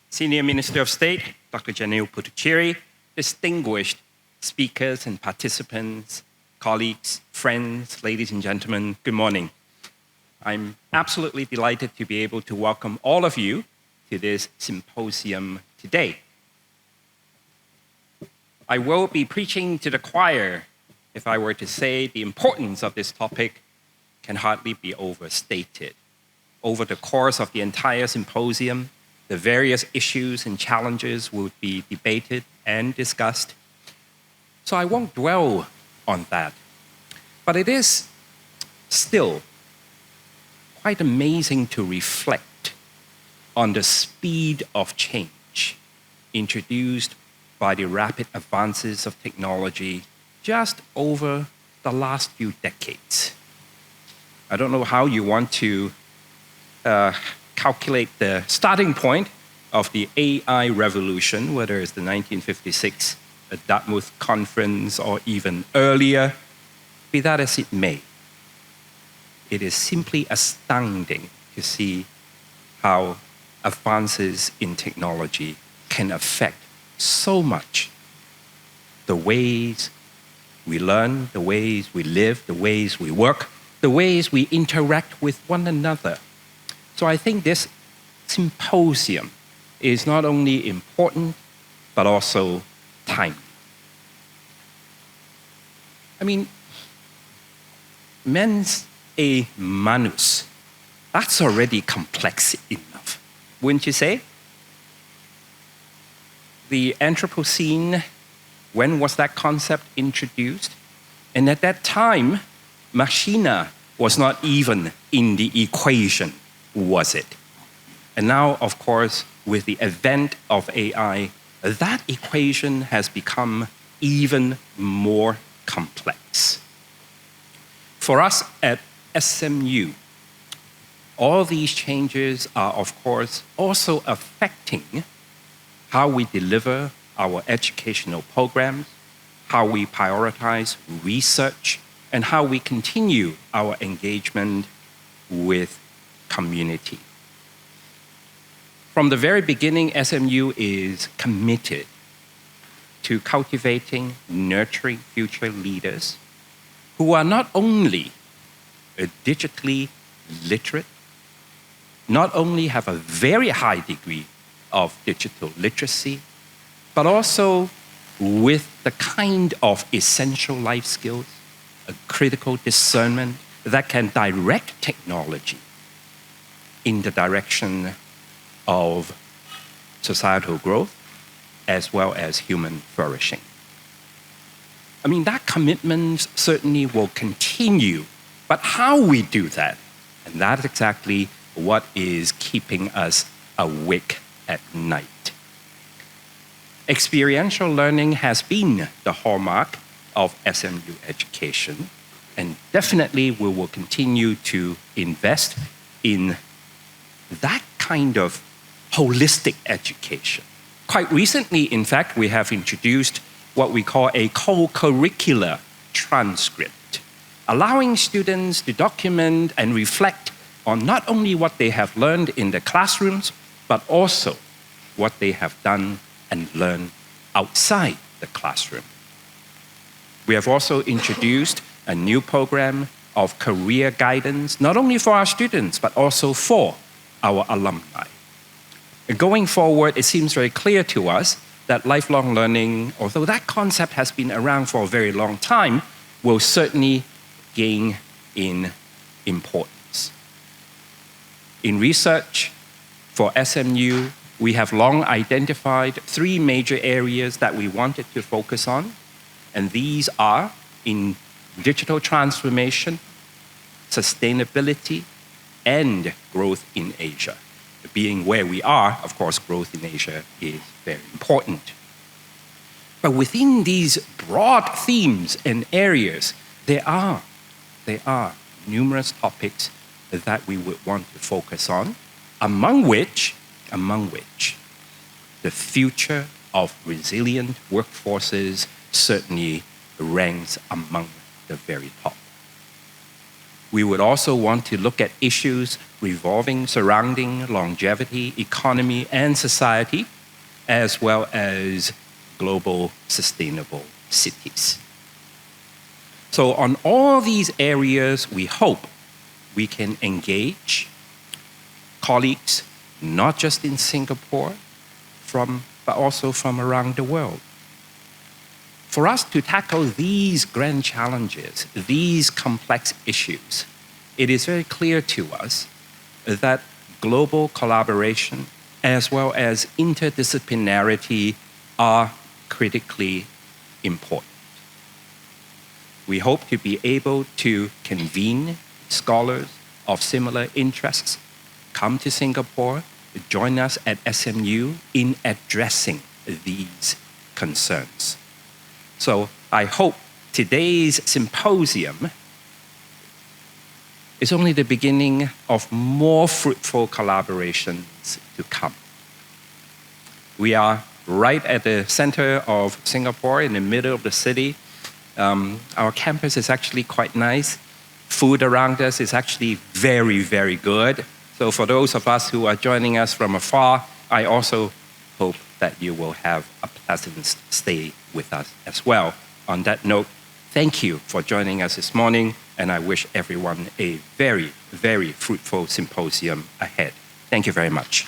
Senior Minister of State, Dr. Janil Puthucheary, distinguished speakers and participants, colleagues, friends, ladies and gentlemen, good morning. I'm absolutely delighted to be able to welcome all of you to this symposium today. I will be preaching to the choir if I were to say the importance of this topic can hardly be overstated. Over the course of the entire symposium, the various issues and challenges will be debated and discussed. So I won't dwell on that. But it is still quite amazing to reflect on the speed of change introduced by the rapid advances of technology just over the last few decades. I don't know how you want to calculate the starting point of the AI revolution, whether it's the 1956 Dartmouth Conference or even earlier, be that as it may. It is simply astounding to see how advances in technology can affect so much the ways we learn, the ways we live, the ways we work, the ways we interact with one another. So I think this symposium is not only important, but also timely. I mean, mens a manus, that's already complex enough, wouldn't you say? The Anthropocene, when was that concept introduced? And at that time, machina was not even in the equation, was it? And now, of course, with the advent of AI, that equation has become even more complex. For us at SMU, all these changes are, of course, also affecting how we deliver our educational programs, how we prioritize research, and how we continue our engagement with community. From the very beginning, SMU is committed to cultivating, nurturing future leaders who are not only digitally literate, not only have a very high degree of digital literacy, but also with the kind of essential life skills, a critical discernment that can direct technology in the direction of societal growth as well as human flourishing. I mean, that commitment certainly will continue, but how we do that, and that's exactly what is keeping us awake at night. Experiential learning has been the hallmark of SMU education, and definitely we will continue to invest in that kind of holistic education. Quite recently, in fact, we have introduced what we call a co-curricular transcript, allowing students to document and reflect on not only what they have learned in the classrooms, but also what they have done and learned outside the classroom. We have also introduced a new program of career guidance, not only for our students, but also for our alumni. Going forward, it seems very clear to us that lifelong learning, although that concept has been around for a very long time, will certainly gain in importance. In research for SMU, we have long identified 3 major areas that we wanted to focus on, and these are in digital transformation, sustainability, and growth in Asia. Being where we are, of course, growth in Asia is very important. But within these broad themes and areas, there are numerous topics that we would want to focus on, among which the future of resilient workforces certainly ranks among the very top. We would also want to look at issues surrounding longevity, economy, and society, as well as global sustainable cities. So on all these areas, we hope we can engage colleagues, not just in Singapore, but also from around the world. For us to tackle these grand challenges, these complex issues, it is very clear to us that global collaboration as well as interdisciplinarity are critically important. We hope to be able to convene scholars of similar interests, come to Singapore, join us at SMU in addressing these concerns. So I hope today's symposium is only the beginning of more fruitful collaborations to come. We are right at the center of Singapore, in the middle of the city. Our campus is actually quite nice. Food around us is actually very, very good. So for those of us who are joining us from afar, I also hope that you will have a pleasant stay with us as well. On that note, thank you for joining us this morning, and I wish everyone a very, very fruitful symposium ahead. Thank you very much.